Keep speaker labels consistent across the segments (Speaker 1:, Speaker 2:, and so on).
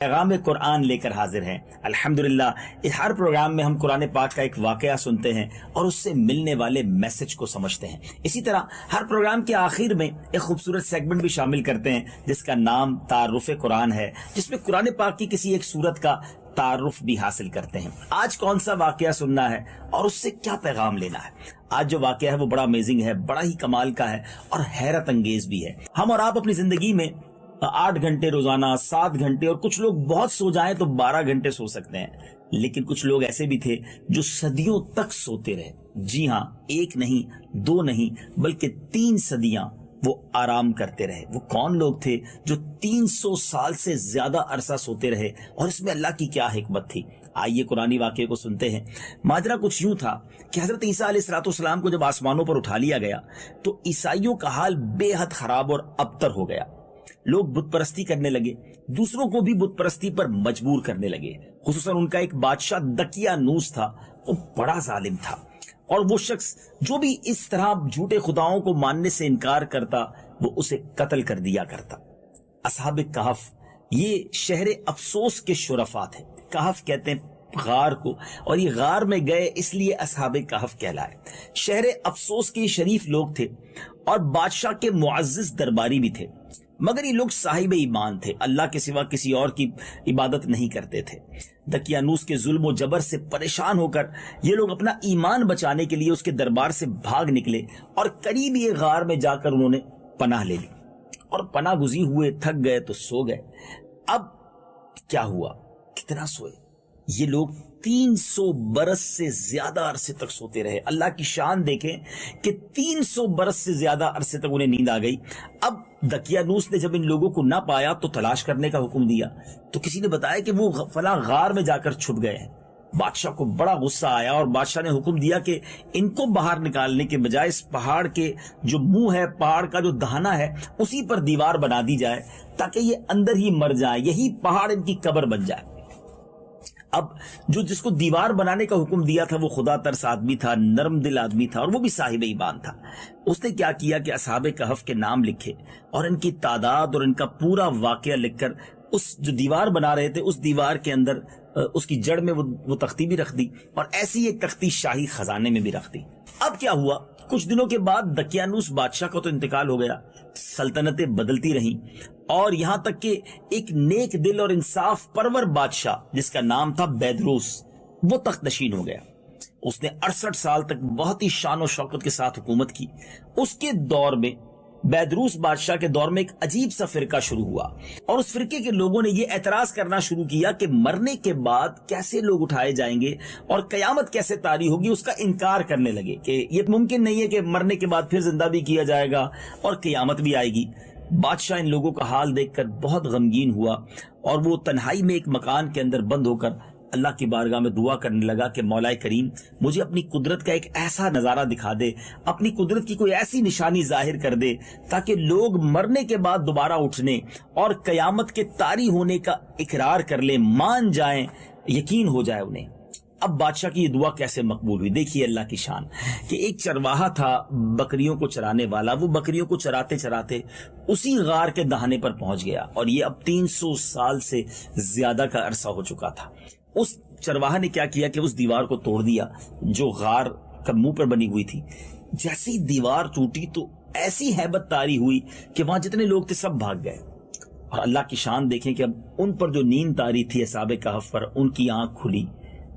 Speaker 1: پیغام قرآن لے کر حاضر ہیں الحمدللہ۔ ہر پروگرام میں ہم قرآن پاک کا ایک واقعہ سنتے ہیں اور اس سے ملنے والے میسج کو سمجھتے ہیں۔ اسی طرح ہر پروگرام کے آخر میں ایک خوبصورت سیگمنٹ بھی شامل کرتے ہیں جس کا نام تعارف قرآن ہے، جس میں قرآن پاک کی کسی ایک سورت کا تعارف بھی حاصل کرتے ہیں۔ آج کون سا واقعہ سننا ہے اور اس سے کیا پیغام لینا ہے؟ آج جو واقعہ ہے وہ بڑا امیزنگ ہے، بڑا ہی کمال کا ہے اور حیرت انگیز بھی ہے۔ ہم اور آپ اپنی زندگی میں 8 گھنٹے روزانہ، 7 گھنٹے، اور کچھ لوگ بہت سو جائیں تو 12 گھنٹے سو سکتے ہیں، لیکن کچھ لوگ ایسے بھی تھے جو صدیوں تک سوتے رہے۔ جی ہاں، 1 نہیں، 2 نہیں، بلکہ 3 صدیاں وہ آرام کرتے رہے۔ وہ کون لوگ تھے جو 300 سال سے زیادہ عرصہ سوتے رہے، اور اس میں اللہ کی کیا حکمت تھی؟ آئیے قرآنی واقعے کو سنتے ہیں۔ ماجرا کچھ یوں تھا کہ حضرت عیسیٰ علیہ السلام کو جب آسمانوں پر اٹھا لیا گیا تو عیسائیوں کا حال بے حد خراب اور ابتر ہو گیا۔ لوگ بت پرستی کرنے لگے، دوسروں کو بھی بت پرستی پر مجبور کرنے لگے۔ خصوصاً ان کا ایک بادشاہ دقیانوس تھا، وہ بڑا ظالم تھا، اور وہ شخص جو بھی اس طرح جھوٹے خداؤں کو ماننے سے انکار کرتا وہ اسے قتل کر دیا کرتا۔ اصحاب کہف یہ شہر افسوس کے شرفاء تھے۔ کہف کہتے ہیں غار کو، اور یہ غار میں گئے اس لیے اصحاب کہف کہلائے۔ شہر افسوس کے شریف لوگ تھے اور بادشاہ کے معزز درباری بھی تھے، مگر یہ لوگ صاحب ایمان تھے، اللہ کے سوا کسی اور کی عبادت نہیں کرتے تھے۔ دقیانوس کے ظلم و جبر سے پریشان ہو کر یہ لوگ اپنا ایمان بچانے کے لیے اس کے دربار سے بھاگ نکلے اور قریب یہ غار میں جا کر انہوں نے پناہ لے لی، اور پناہ گزین ہوئے، تھک گئے تو سو گئے۔ اب کیا ہوا؟ کتنا سوئے؟ یہ لوگ 300 برس سے زیادہ عرصے تک سوتے رہے۔ اللہ کی شان دیکھیں کہ 300 برس سے زیادہ عرصے تک انہیں نیند آ گئی۔ اب دقیانوس نے جب ان لوگوں کو نہ پایا تو تلاش کرنے کا حکم دیا، تو کسی نے بتایا کہ وہ فلاں غار میں جا کر چھپ گئے ہیں۔ بادشاہ کو بڑا غصہ آیا اور بادشاہ نے حکم دیا کہ ان کو باہر نکالنے کے بجائے اس پہاڑ کے جو منہ ہے، پہاڑ کا جو دہنا ہے، اسی پر دیوار بنا دی جائے تاکہ یہ اندر ہی مر جائیں، یہی پہاڑ ان کی قبر بن جائے۔ اب جس کو دیوار بنانے کا حکم دیا تھا وہ خدا ترس آدمی تھا، نرم دل آدمی تھا، اور وہ بھی صاحب ایمان تھا۔ اس نے کیا کیا کہ اصحاب کہف کے نام لکھے اور ان کی تعداد اور ان کا پورا واقعہ لکھ کر اس جو دیوار بنا رہے تھے اس دیوار کے اندر اس کی جڑ میں وہ تختی بھی رکھ دی، اور ایسی ایک تختی شاہی خزانے میں بھی رکھ دی۔ اب کیا ہوا؟ کچھ دنوں کے بعد دقیانوس بادشاہ کا تو انتقال ہو گیا، سلطنتیں بدلتی رہیں، اور یہاں تک کہ ایک نیک دل اور انصاف پرور بادشاہ جس کا نام تھا بیدروس، وہ تخت نشین ہو گیا۔ اس نے 68 سال تک بہت ہی شان و شوکت کے ساتھ حکومت کی۔ اس کے دور میں، بیدروس بادشاہ کے دور میں، ایک عجیب سا فرقہ شروع ہوا، اور اس فرقے کے لوگوں نے یہ اعتراض کرنا شروع کیا کہ مرنے کے بعد کیسے لوگ اٹھائے جائیں گے اور قیامت کیسے طاری ہوگی۔ اس کا انکار کرنے لگے کہ یہ ممکن نہیں ہے کہ مرنے کے بعد پھر زندہ بھی کیا جائے گا اور قیامت بھی آئے گی۔ بادشاہ ان لوگوں کا حال دیکھ کر بہت غمگین ہوا، اور وہ تنہائی میں ایک مکان کے اندر بند ہو کر اللہ کی بارگاہ میں دعا کرنے لگا کہ مولا کریم مجھے اپنی قدرت کا ایک ایسا نظارہ دکھا دے، اپنی قدرت کی کوئی ایسی نشانی ظاہر کر دے تاکہ لوگ مرنے کے بعد دوبارہ اٹھنے اور قیامت کے طاری ہونے کا اقرار کر لیں، مان جائیں، یقین ہو جائے انہیں۔ اب بادشاہ کی یہ دعا کیسے مقبول ہوئی؟ دیکھیے اللہ کی شان کہ ایک چرواہا تھا، بکریوں کو چرانے والا، وہ بکریوں کو چراتے چراتے اسی غار کے دہانے پر پہنچ گیا، اور یہ اب 300 سال سے زیادہ کا عرصہ ہو چکا تھا۔ اس چرواہا نے کیا کیا کہ اس دیوار کو توڑ دیا جو غار کا منہ پر بنی ہوئی تھی۔ جیسی دیوار ٹوٹی تو ایسی ہیبت طاری ہوئی کہ وہاں جتنے لوگ تھے سب بھاگ گئے، اور اللہ کی شان دیکھیں کہ اب ان پر جو نیند طاری تھی اصحاب کہف پر، ان کی آنکھ کھلی،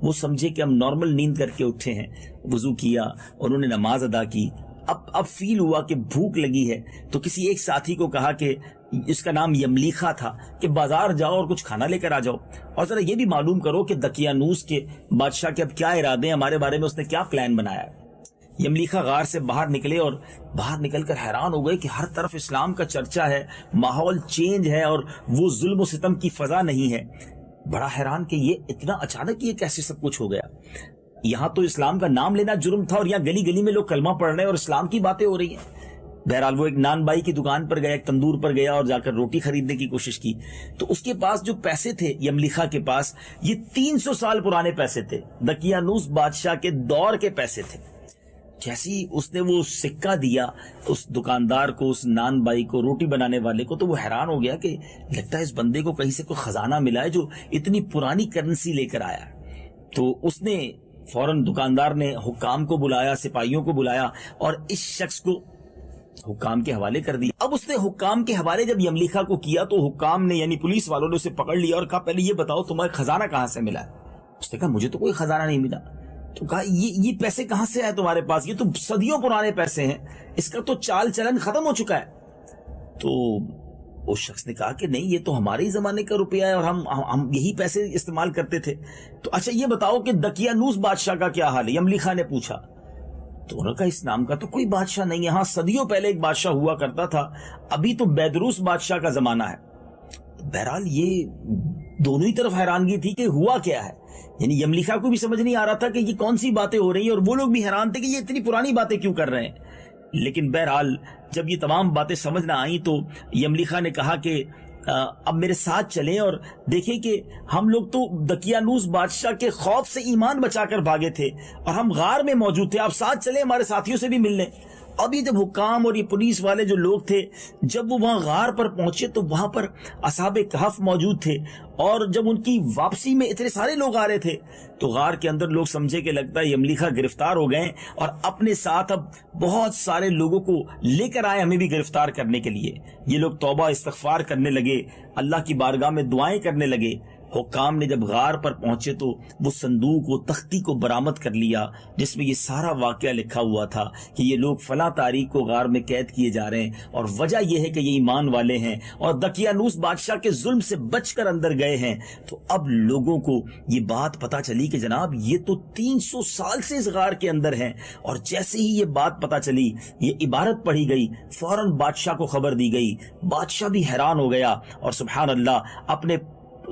Speaker 1: وہ سمجھے کہ ہم نارمل نیند کر کے اٹھے ہیں، وضو کیا اور انہوں نے نماز ادا کی۔ اب فیل ہوا کہ بھوک لگی ہے، تو کسی ایک ساتھی کو کہا کہ اس کا نام یملیخا تھا کہ بازار جاؤ اور کچھ کھانا لے کر آ جاؤ، اور ذرا یہ بھی معلوم کرو کہ دقیانوس کے بادشاہ کے اب کیا ارادے ہیں، ہمارے بارے میں اس نے کیا پلان بنایا ہے۔ یملیخا غار سے باہر نکلے اور باہر نکل کر حیران ہو گئے کہ ہر طرف اسلام کا چرچا ہے، ماحول چینج ہے، اور وہ ظلم و ستم کی فضا نہیں ہے۔ بڑا حیران کہ یہ اتنا اچانک یہ کیسے سب کچھ ہو گیا۔ یہاں تو اسلام کا نام لینا جرم تھا، اور یہاں گلی گلی میں لوگ کلمہ پڑھ رہے ہیں اور اسلام کی باتیں ہو رہی ہیں۔ بہرحال وہ ایک نان بائی کی دکان پر گیا، ایک تندور پر گیا اور جا کر روٹی خریدنے کی کوشش کی، تو اس کے پاس جو پیسے تھے یملیخا کے پاس، یہ 300 سال پرانے پیسے تھے، دقیانوس بادشاہ کے دور کے پیسے تھے۔ جیسی اس نے وہ سکہ دیا اس دکاندار کو، اس نان بائی کو، روٹی بنانے والے کو، تو وہ حیران ہو گیا کہ لگتا ہے اس بندے کو کہیں سے کوئی خزانہ ملا ہے جو اتنی پرانی کرنسی لے کر آیا۔ تو اس نے فوراً دکاندار نے حکام کو بلایا، سپاہیوں کو بلایا اور اس شخص کو حکام کے حوالے کر دیا۔ اب اس نے حکام کے حوالے جب یملیخا کو کیا تو حکام نے یعنی پولیس والوں نے اسے پکڑ لیا اور کہا پہلے یہ بتاؤ تمہارا خزانہ کہاں سے ملا ہے؟ اس نے کہا مجھے تو کوئی خزانہ نہیں ملا۔ تو کہا یہ پیسے کہاں سے آئے تمہارے پاس؟ یہ تو صدیوں پرانے پیسے ہیں، اس کا تو چال چلن ختم ہو چکا ہے۔ تو اس شخص نے کہا کہ نہیں، یہ تو ہمارے ہی زمانے کا روپیہ ہے اور ہم یہی پیسے استعمال کرتے تھے۔ تو اچھا یہ بتاؤ کہ دقیانوس بادشاہ کا کیا حال ہے؟ یملیخا نے پوچھا۔ تو انہوں نے کہا اس نام کا تو کوئی بادشاہ نہیں ہے، ہاں صدیوں پہلے ایک بادشاہ ہوا کرتا تھا، ابھی تو بیدروس بادشاہ کا زمانہ ہے۔ بہرحال یہ دونوں ہی طرف حیرانگی تھی کہ ہوا کیا ہے، یعنی یملیخا کو بھی سمجھ نہیں آ رہا تھا کہ یہ کون سی باتیں ہو رہی ہیں اور وہ لوگ بھی حیران تھے کہ یہ اتنی پرانی باتیں کیوں کر رہے ہیں۔ لیکن بہرحال جب یہ تمام باتیں سمجھ نہ آئیں تو یملیخا نے کہا کہ اب میرے ساتھ چلیں اور دیکھیں کہ ہم لوگ تو دقیانوس بادشاہ کے خوف سے ایمان بچا کر بھاگے تھے اور ہم غار میں موجود تھے، آپ ساتھ چلیں ہمارے ساتھیوں سے بھی مل لیں۔ اب یہ جب حکام اور یہ پولیس والے جو لوگ تھے جب وہ وہاں غار پر پہنچے تو وہاں پر اصحاب کہف موجود تھے، اور جب ان کی واپسی میں اتنے سارے لوگ آ رہے تھے تو غار کے اندر لوگ سمجھے کہ لگتا ہے یملیخا گرفتار ہو گئے اور اپنے ساتھ اب بہت سارے لوگوں کو لے کر آئے ہمیں بھی گرفتار کرنے کے لیے۔ یہ لوگ توبہ استغفار کرنے لگے، اللہ کی بارگاہ میں دعائیں کرنے لگے۔ حکام نے جب غار پر پہنچے تو وہ صندوق، وہ تختی کو برآمد کر لیا جس میں یہ سارا واقعہ لکھا ہوا تھا کہ یہ لوگ فلاں تاریخ کو غار میں قید کیے جا رہے ہیں اور وجہ یہ ہے کہ یہ ایمان والے ہیں اور دقیانوس بادشاہ کے ظلم سے بچ کر اندر گئے ہیں۔ تو اب لوگوں کو یہ بات پتا چلی کہ جناب یہ تو 300 سال سے اس غار کے اندر ہیں، اور جیسے ہی یہ بات پتا چلی یہ عبارت پڑھی گئی، فوراً بادشاہ کو خبر دی گئی۔ بادشاہ بھی حیران ہو گیا اور سبحان اللہ اپنے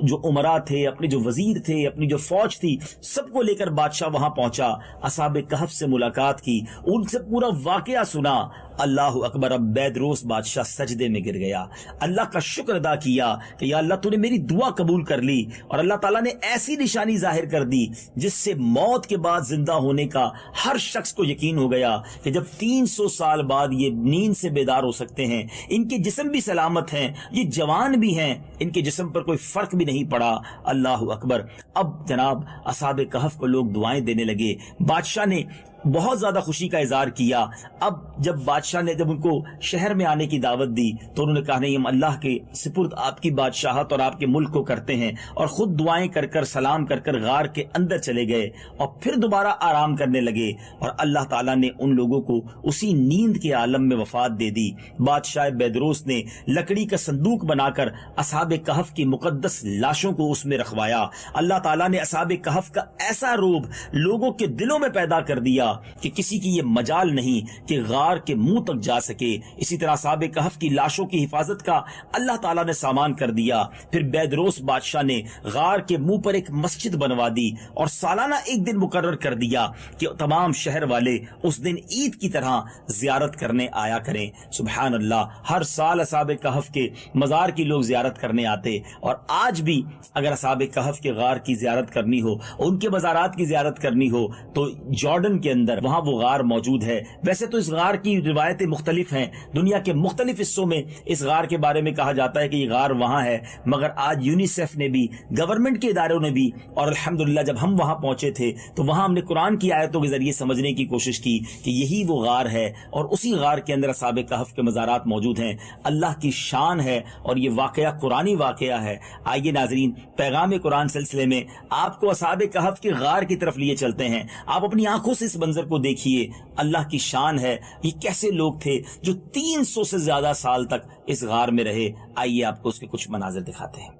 Speaker 1: جو عمراء تھے، اپنے جو وزیر تھے، اپنی جو فوج تھی، سب کو لے کر بادشاہ وہاں پہنچا، اصحاب کہف سے ملاقات کی، ان سے پورا واقعہ سنا۔ اللہ اکبر! اب بیدروس بادشاہ سجدے میں گر گیا، اللہ کا شکر ادا کیا کہ یا اللہ تو نے میری دعا قبول کر لی، اور اللہ تعالیٰ نے ایسی نشانی ظاہر کر دی جس سے موت کے بعد زندہ ہونے کا ہر شخص کو یقین ہو گیا کہ جب 300 سال بعد یہ نیند سے بیدار ہو سکتے ہیں، ان کے جسم بھی سلامت ہیں، یہ جوان بھی ہیں، ان کے جسم پر کوئی فرق بھی نہیں پڑا۔ اللہ اکبر! اب جناب اصحاب کہف کو لوگ دعائیں دینے لگے، بادشاہ نے بہت زیادہ خوشی کا اظہار کیا۔ اب جب بادشاہ نے جب ان کو شہر میں آنے کی دعوت دی تو انہوں نے کہا نہیں، ہم اللہ کے سپرد آپ کی بادشاہت اور آپ کے ملک کو کرتے ہیں، اور خود دعائیں کر کر سلام کر کر غار کے اندر چلے گئے اور پھر دوبارہ آرام کرنے لگے، اور اللہ تعالیٰ نے ان لوگوں کو اسی نیند کے عالم میں وفات دے دی۔ بادشاہ بیدروس نے لکڑی کا صندوق بنا کر اصحاب کہف کی مقدس لاشوں کو اس میں رکھوایا۔ اللہ تعالیٰ نے اصحاب کہف کا ایسا روب لوگوں کے دلوں میں پیدا کر دیا کہ کسی کی یہ مجال نہیں کہ غار کے منہ تک جا سکے۔ اسی طرح اصحاب کہف کی لاشوں کی حفاظت کا اللہ تعالیٰ نے سامان کر دیا۔ پھر بیدروس بادشاہ نے غار کے منہ پر ایک مسجد بنوا دی اور سالانہ ایک دن مقرر کر دیا کہ تمام شہر والے اس دن عید کی طرح زیارت کرنے آیا کریں۔ سبحان اللہ! ہر سال اصحاب کہف کے مزار کی لوگ زیارت کرنے آتے، اور آج بھی اگر اصحاب کہف کے غار کی زیارت کرنی ہو، ان کے مزارات کی زیارت کرنی ہو تو جارڈن کے اندر وہاں وہ غار موجود ہے۔ ویسے تو اس غار کی روایتیں مختلف ہیں، دنیا کے مختلف حصوں میں اس غار کے بارے میں کہا جاتا ہے کہ یہ غار وہاں ہے، مگر آج یونیسیف نے بھی، گورنمنٹ کے اداروں نے بھی، اور الحمدللہ جب ہم وہاں پہنچے تھے تو وہاں ہم نے قرآن کی آیتوں کے ذریعے سمجھنے کی کوشش کی کہ یہی وہ غار ہے، اور اسی غار کے اندر اصحاب کہف کے مزارات موجود ہیں۔ اللہ کی شان ہے، اور یہ واقعہ قرآنی واقعہ ہے۔ آئیے ناظرین، پیغام قرآن سلسلے میں آپ کو اصحاب کہف کے غار کی طرف لیے چلتے ہیں۔ آپ اپنی آنکھوں سے اس منظر کو دیکھیے، اللہ کی شان ہے، یہ کیسے لوگ تھے جو 300 سے زیادہ سال تک اس غار میں رہے۔ آئیے آپ کو اس کے کچھ مناظر دکھاتے ہیں۔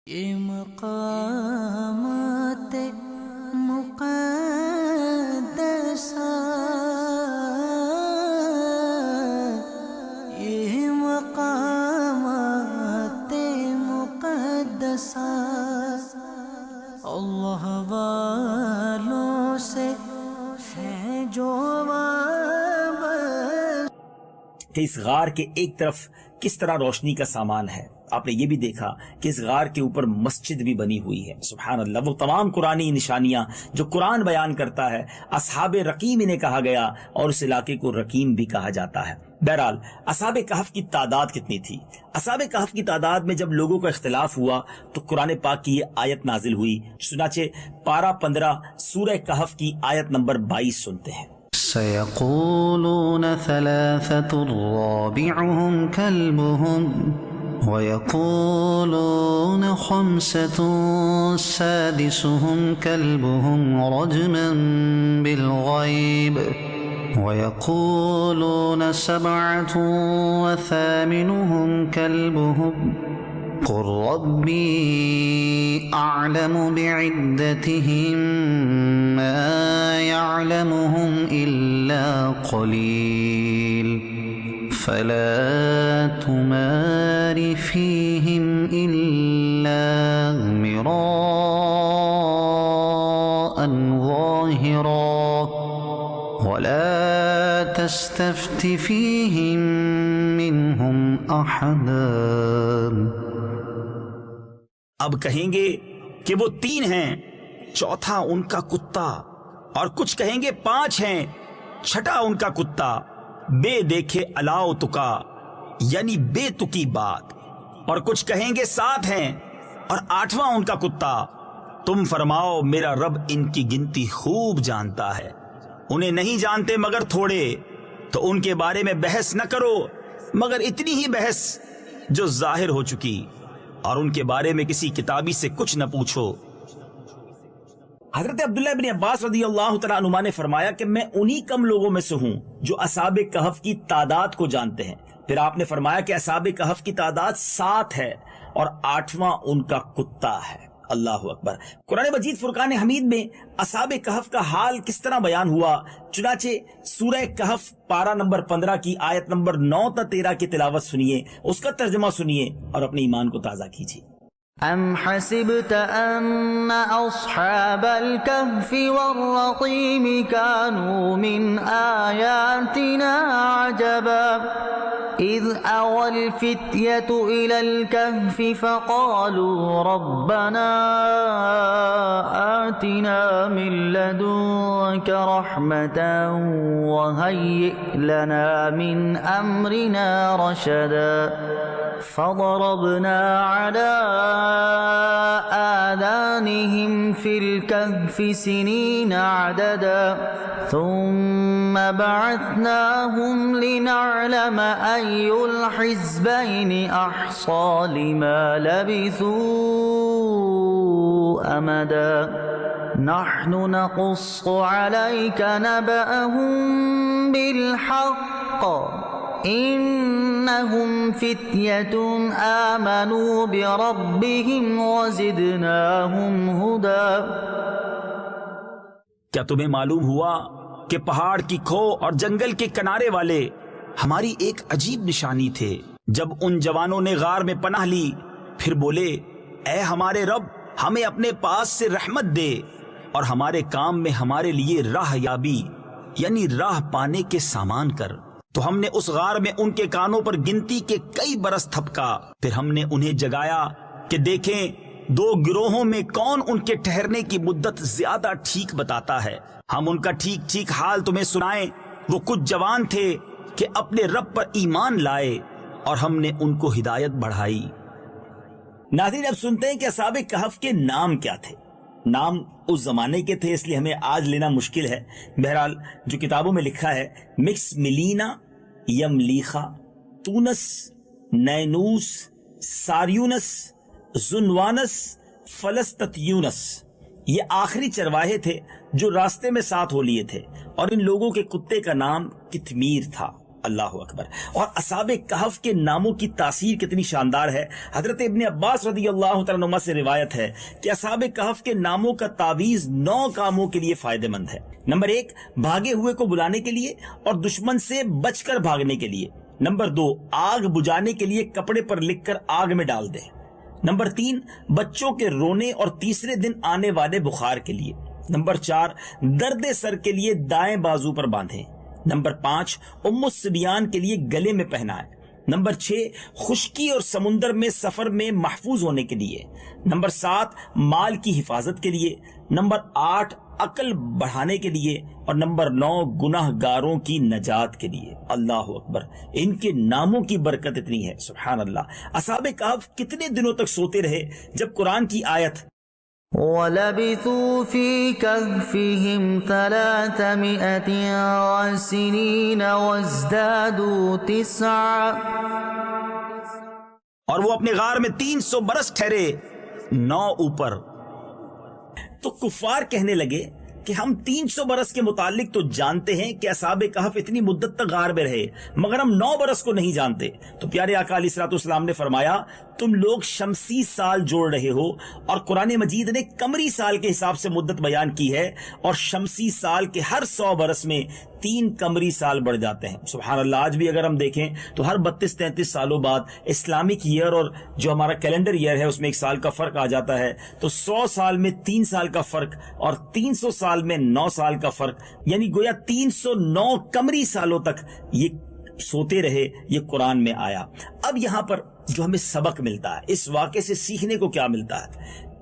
Speaker 2: یہ مقامات مقدسہ یہ مقامات مقدسہ اللہ والوں سے ہے جو
Speaker 1: کہ اس غار کے ایک طرف کس طرح روشنی کا سامان ہے، آپ نے یہ بھی دیکھا کہ اس غار کے اوپر مسجد بھی بنی ہوئی ہے. سبحان اللہ. وہ تمام قرآنی نشانیاں جو قرآن بیان کرتا ہے. اصحاب رقیم انہیں کہا گیا اور اس علاقے کو رقیم بھی کہا جاتا ہے. بہرحال اصحاب کہف کی تعداد کتنی تھی؟ اصحاب کہف کی تعداد میں جب لوگوں کا اختلاف ہوا تو قرآن پاک کی یہ آیت نازل ہوئی. چنانچہ پارہ 15 سورہ کہف کی آیت نمبر 22 سنتے ہیں.
Speaker 3: سيقولون ثلاثة رابعهم كلبهم ويقولون خمسة سادسهم كلبهم رجما بالغيب ويقولون 7 وثامنهم كلبهم قل ربي أعلم بعدتهم ما يعلمهم إلا قليل فلا تمار فيهم إلا مراء ظاهرا ولا تستفت فيهم منهم أحدا.
Speaker 1: اب کہیں گے کہ وہ 3 ہیں، چوتھا ان کا کتا، اور کچھ کہیں گے 5 ہیں، چھٹا ان کا کتا، بے دیکھے الاؤ تکا یعنی بے تکی بات، اور کچھ کہیں گے 7 ہیں اور 8واں ان کا کتا. تم فرماؤ میرا رب ان کی گنتی خوب جانتا ہے، انہیں نہیں جانتے مگر تھوڑے، تو ان کے بارے میں بحث نہ کرو مگر اتنی ہی بحث جو ظاہر ہو چکی، اور ان کے بارے میں کسی کتابی سے کچھ نہ پوچھو. حضرت عبداللہ ابن عباس رضی اللہ تعالیٰ عنہما نے فرمایا کہ میں انہی کم لوگوں میں سے ہوں جو اصحاب کہف کی تعداد کو جانتے ہیں. پھر آپ نے فرمایا کہ اصحاب کہف کی تعداد 7 ہے اور 8واں ان کا کتا ہے. اللہ اکبر. قرآن مجید فرقان حمید میں اصحاب کہف کا حال کس طرح بیان ہوا؟ چنانچہ سورہ کہف پارہ نمبر 15 کی آیت نمبر 9 تا 13 کی تلاوت سنیے، اس کا ترجمہ سنیے اور اپنے ایمان کو تازہ کیجیے.
Speaker 2: ام حسبت ان اصحاب الكهف والرقيم كانوا من آياتنا عجبا اذ اوى الفتية الى الكهف فقالوا ربنا آتنا من لدنك رحمة وهيئ لنا من امرنا رشدا فضربنا على آذانهم في الكهف سنين عددا ثم بعثناهم لنعلم أي الحزبين أحصى لما لبثوا أمدا نحن نقص عليك نبأهم بالحق انہم فتیۃ آمنوا بربہم وزدناہم ہدی.
Speaker 1: کیا تمہیں معلوم ہوا کہ پہاڑ کی کھو اور جنگل کے کنارے والے ہماری ایک عجیب نشانی تھے؟ جب ان جوانوں نے غار میں پناہ لی پھر بولے اے ہمارے رب ہمیں اپنے پاس سے رحمت دے اور ہمارے کام میں ہمارے لیے راہ یابی یعنی راہ پانے کے سامان کر. تو ہم نے اس غار میں ان کے کانوں پر گنتی کے کئی برس تھپکا. پھر ہم نے انہیں جگایا کہ دیکھیں 2 گروہوں میں کون ان کے ٹھہرنے کی مدت زیادہ ٹھیک بتاتا ہے. ہم ان کا ٹھیک ٹھیک حال تمہیں سنائیں. وہ کچھ جوان تھے کہ اپنے رب پر ایمان لائے اور ہم نے ان کو ہدایت بڑھائی. ناظرین اب سنتے ہیں کہ اصحاب کہف کے نام کیا تھے. نام اس زمانے کے تھے اس لیے ہمیں آج لینا مشکل ہے. بہرحال جو کتابوں میں لکھا ہے مکس ملینا، یملیخا، تونس، نینوس، ساریونس، زنوانس، فلسطیونس، یہ آخری چرواہے تھے جو راستے میں ساتھ ہو لیے تھے، اور ان لوگوں کے کتے کا نام کتمیر تھا. اللہ اکبر. اور اصحاب کہف کے ناموں کی تاثیر کتنی شاندار ہے. حضرت ابن عباس رضی اللہ تعالیٰ عنہ سے روایت ہے کہ اصحاب کہف کے ناموں کا تعویذ 9 کاموں کے لیے فائدہ مند ہے. نمبر 1 بھاگے ہوئے کو بلانے کے لیے اور دشمن سے بچ کر بھاگنے کے لیے. نمبر 2 آگ بجھانے کے لیے کپڑے پر لکھ کر آگ میں ڈال دے. نمبر 3 بچوں کے رونے اور تیسرے دن آنے والے بخار کے لیے. نمبر 4 درد سر کے لیے دائیں بازو پر باندھیں. نمبر 5 ام الصبیان کے لیے گلے میں پہنائے. نمبر 6 خشکی اور سمندر میں سفر میں محفوظ ہونے کے لیے، نمبر 7 مال کی حفاظت کے لیے، نمبر 8 عقل بڑھانے کے لیے، اور نمبر 9 گناہ گاروں کی نجات کے لیے۔ اللہ اکبر، ان کے ناموں کی برکت اتنی ہے، سبحان اللہ۔ اصحاب کہف کتنے دنوں تک سوتے رہے جب قرآن کی آیت
Speaker 2: وَلَبِثُوا فِي كَهْفِهِمْ 300 سِنِينَ وَازْدَادُوا 9،
Speaker 1: اور وہ اپنے غار میں 300 برس ٹھہرے 9 اوپر۔ تو کفار کہنے لگے کہ ہم 300 برس کے متعلق تو جانتے ہیں کہ اصحاب کہف اتنی مدت تک غار میں رہے، مگر ہم 9 برس کو نہیں جانتے۔ تو پیارے آقا علیہ الصلوۃ والسلام نے فرمایا تم لوگ شمسی سال جوڑ رہے ہو، اور قرآن مجید نے قمری سال کے حساب سے مدت بیان کی ہے، اور شمسی سال کے ہر 100 برس میں 3 قمری سال بڑھ جاتے ہیں۔ سبحان اللہ، آج بھی اگر ہم دیکھیں تو ہر 32-33 سالوں بعد اسلامک ایئر اور جو ہمارا کیلنڈر ایئر ہے اس میں 1 سال کا فرق آ جاتا ہے، تو 100 سال میں 3 سال کا فرق اور 300 سال میں 9 سال کا فرق، یعنی گویا 309 قمری سالوں تک یہ سوتے رہے۔ یہ قرآن میں آیا۔ اب یہاں پر جو ہمیں سبق ملتا ہے، اس واقعے سے سیکھنے کو کیا ملتا ہے؟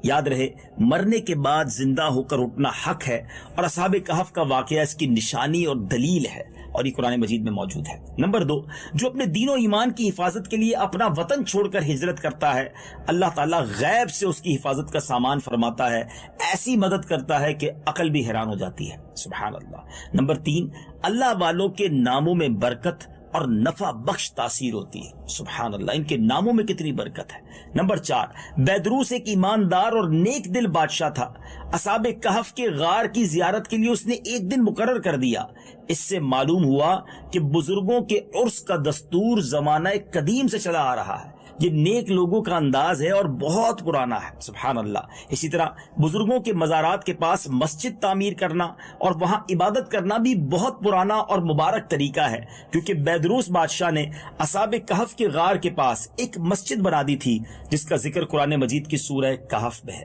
Speaker 1: یاد رہے مرنے کے بعد زندہ ہو کر اٹھنا حق ہے، اور اصحاب کہف کا واقعہ اس کی نشانی اور دلیل ہے، اور یہ قرآن مجید میں موجود ہے۔ نمبر 2، جو اپنے دین و ایمان کی حفاظت کے لیے اپنا وطن چھوڑ کر ہجرت کرتا ہے، اللہ تعالیٰ غیب سے اس کی حفاظت کا سامان فرماتا ہے، ایسی مدد کرتا ہے کہ عقل بھی حیران ہو جاتی ہے، سبحان اللہ۔ نمبر 3، اللہ والوں کے ناموں میں برکت اور نفع بخش تاثیر ہوتی ہے، سبحان اللہ، ان کے ناموں میں کتنی برکت ہے۔ نمبر 4، بیدروس ایک ایماندار اور نیک دل بادشاہ تھا، اصحاب کہف کے غار کی زیارت کے لیے اس نے ایک دن مقرر کر دیا۔ اس سے معلوم ہوا کہ بزرگوں کے عرس کا دستور زمانہ قدیم سے چلا آ رہا ہے، یہ نیک لوگوں کا انداز ہے اور بہت پرانا ہے، سبحان اللہ۔ اسی طرح بزرگوں کے مزارات کے پاس مسجد تعمیر کرنا اور وہاں عبادت کرنا بھی بہت پرانا اور مبارک طریقہ ہے، کیونکہ بیدروس بادشاہ نے اصحاب کہف کے غار کے پاس ایک مسجد بنا دی تھی، جس کا ذکر قرآن مجید کی سورہ کہف میں ہے۔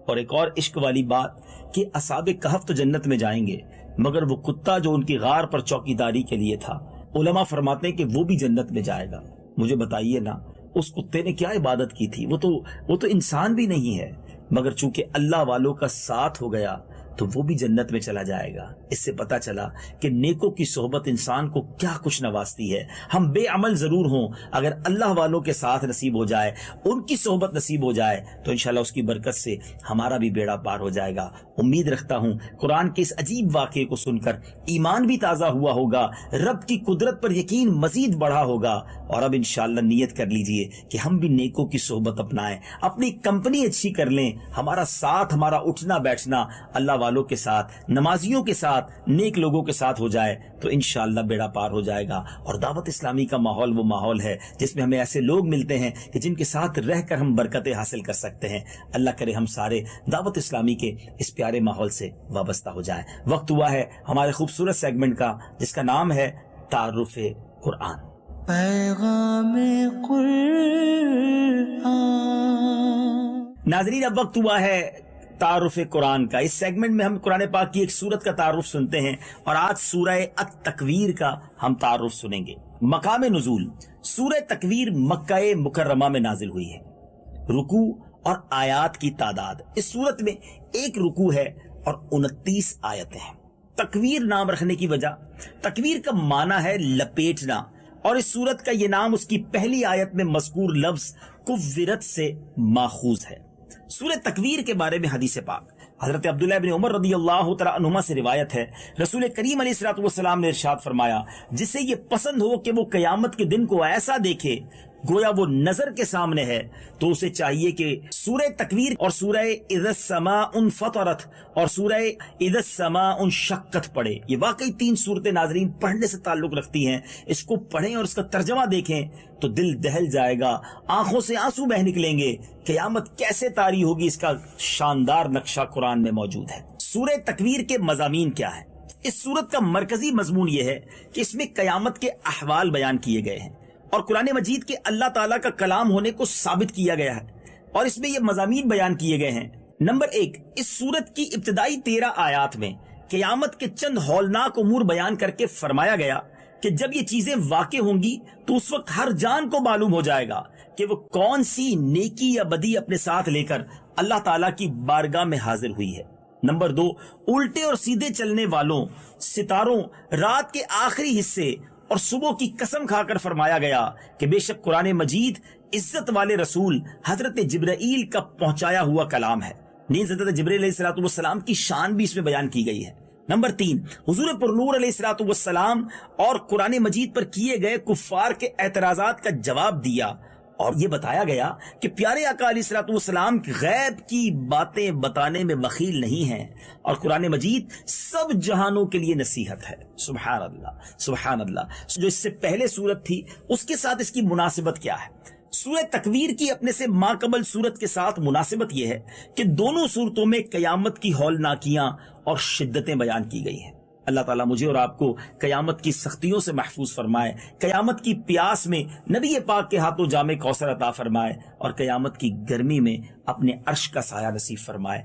Speaker 1: اور ایک اور عشق والی بات کہ اصحاب کہف تو جنت میں جائیں گے، مگر وہ کتا جو ان کی غار پر چوکیداری کے لیے تھا، علماء فرماتے ہیں کہ وہ بھی جنت میں جائے گا۔ مجھے بتائیے نا، اس کتے نے کیا عبادت کی تھی؟ وہ تو انسان بھی نہیں ہے، مگر چونکہ اللہ والوں کا ساتھ ہو گیا تو وہ بھی جنت میں چلا جائے گا۔ اس سے پتا چلا کہ نیکوں کی صحبت انسان کو کیا خوش نوازتی ہے۔ ہم بے عمل ضرور ہوں، اگر اللہ والوں کے ساتھ نصیب ہو جائے، ان کی صحبت نصیب ہو جائے، تو انشاءاللہ اس کی برکت سے ہمارا بھی بیڑا پار ہو جائے گا۔ امید رکھتا ہوں قرآن کے اس عجیب واقعے کو سن کر ایمان بھی تازہ ہوا ہوگا، رب کی قدرت پر یقین مزید بڑھا ہوگا، اور اب انشاءاللہ نیت کر لیجئے کہ ہم بھی نیکوں کی صحبت اپنائیں، اپنی کمپنی اچھی کر لیں، ہمارا ساتھ، ہمارا اٹھنا بیٹھنا اللہ والوں کے ساتھ، نمازیوں کے ساتھ، نیک لوگوں کے ساتھ ہو جائے تو انشاءاللہ بیڑا پار ہو جائے گا۔ اور دعوت اسلامی کا ماحول وہ ماحول ہے جس میں ہمیں ایسے لوگ ملتے ہیں کہ جن کے ساتھ رہ کر ہم برکتیں حاصل کر سکتے ہیں۔ اللہ کرے ہم سارے دعوت اسلامی کے اس پیارے ماحول سے وابستہ ہو جائیں۔ وقت ہوا ہے ہمارے خوبصورت سیگمنٹ کا، جس کا نام ہے تعارف قرآن۔
Speaker 2: پیغام قرآن۔
Speaker 1: ناظرین، اب وقت ہوا ہے تعارف قرآن کا۔ اس سیگمنٹ میں ہم قرآن پاک کی ایک سورت کا تعارف سنتے ہیں، اور آج سورہ التکویر کا ہم تعارف سنیں گے۔ مقام نزول: سورہ تکویر مکہ مکرمہ میں نازل ہوئی ہے۔ رکوع اور آیات کی تعداد: اس سورت میں 1 رکوع ہے اور 29 آیتیں ہیں۔ تکویر نام رکھنے کی وجہ، تکویر کا معنی ہے لپیٹنا، اور اس سورت کا یہ نام اس کی پہلی آیت میں مذکور لفظ کورت سے ماخوذ ہے۔ سورہ تکویر کے بارے میں حدیث پاک حضرت عبداللہ بن عمر رضی اللہ تعالیٰ عنہما سے روایت ہے، رسول کریم علیہ الصلوۃ والسلام نے ارشاد فرمایا، جسے یہ پسند ہو کہ وہ قیامت کے دن کو ایسا دیکھے گویا وہ نظر کے سامنے ہے، تو اسے چاہیے کہ سورہ تکویر اور سورہ اذا السماء انفطرت اور سورہ اذا السماء انشقت پڑھے۔ یہ واقعی 3 سورتیں ناظرین پڑھنے سے تعلق رکھتی ہیں۔ اس کو پڑھیں اور اس کا ترجمہ دیکھیں تو دل دہل جائے گا، آنکھوں سے آنسو بہہ نکلیں گے۔ قیامت کیسے طاری ہوگی، اس کا شاندار نقشہ قرآن میں موجود ہے۔ سورہ تکویر کے مضامین کیا ہیں؟ اس سورت کا مرکزی مضمون یہ ہے کہ اس میں قیامت کے احوال بیان کیے گئے ہیں، اور قرآن مجید کے اللہ تعالیٰ کا کلام ہونے کو ثابت کیا گیا ہے، اور اس میں یہ مضامین بیان کیے گئے ہیں۔ نمبر 1، اس سورت کی ابتدائی 13 آیات میں قیامت کے چند ہولناک امور بیان کر کے فرمایا گیا کہ جب یہ چیزیں واقع ہوں گی تو اس وقت ہر جان کو معلوم ہو جائے گا کہ وہ کون سی نیکی یا بدی اپنے ساتھ لے کر اللہ تعالیٰ کی بارگاہ میں حاضر ہوئی ہے۔ نمبر 2، الٹے اور سیدھے چلنے والوں، ستاروں، رات کے آخری حصے اور صبح کی قسم کھا کر فرمایا گیا کہ بے شک قرآن مجید عزت والے رسول حضرت جبرائیل کا پہنچایا ہوا کلام ہے۔ نیز حضرت جبرائیل علیہ السلام کی شان بھی اس میں بیان کی گئی ہے۔ نمبر 3، حضور پرنور علیہ السلام اور قرآن مجید پر کیے گئے کفار کے اعتراضات کا جواب دیا، اور یہ بتایا گیا کہ پیارے آقا علیہ السلام غیب کی باتیں بتانے میں بخیل نہیں ہیں، اور قرآن مجید سب جہانوں کے لیے نصیحت ہے۔ سبحان اللہ، سبحان اللہ۔ جو اس سے پہلے سورت تھی اس کے ساتھ اس کی مناسبت کیا ہے؟ سورہ تکویر کی اپنے سے ماقبل سورت کے ساتھ مناسبت یہ ہے کہ دونوں سورتوں میں قیامت کی ہولناکیاں اور شدتیں بیان کی گئی ہیں۔ اللہ تعالیٰ مجھے اور آپ کو قیامت کی سختیوں سے محفوظ فرمائے، قیامت کی پیاس میں نبی پاک کے ہاتھوں جام کوثر عطا فرمائے، اور قیامت کی گرمی میں اپنے عرش کا سایہ نصیب فرمائے۔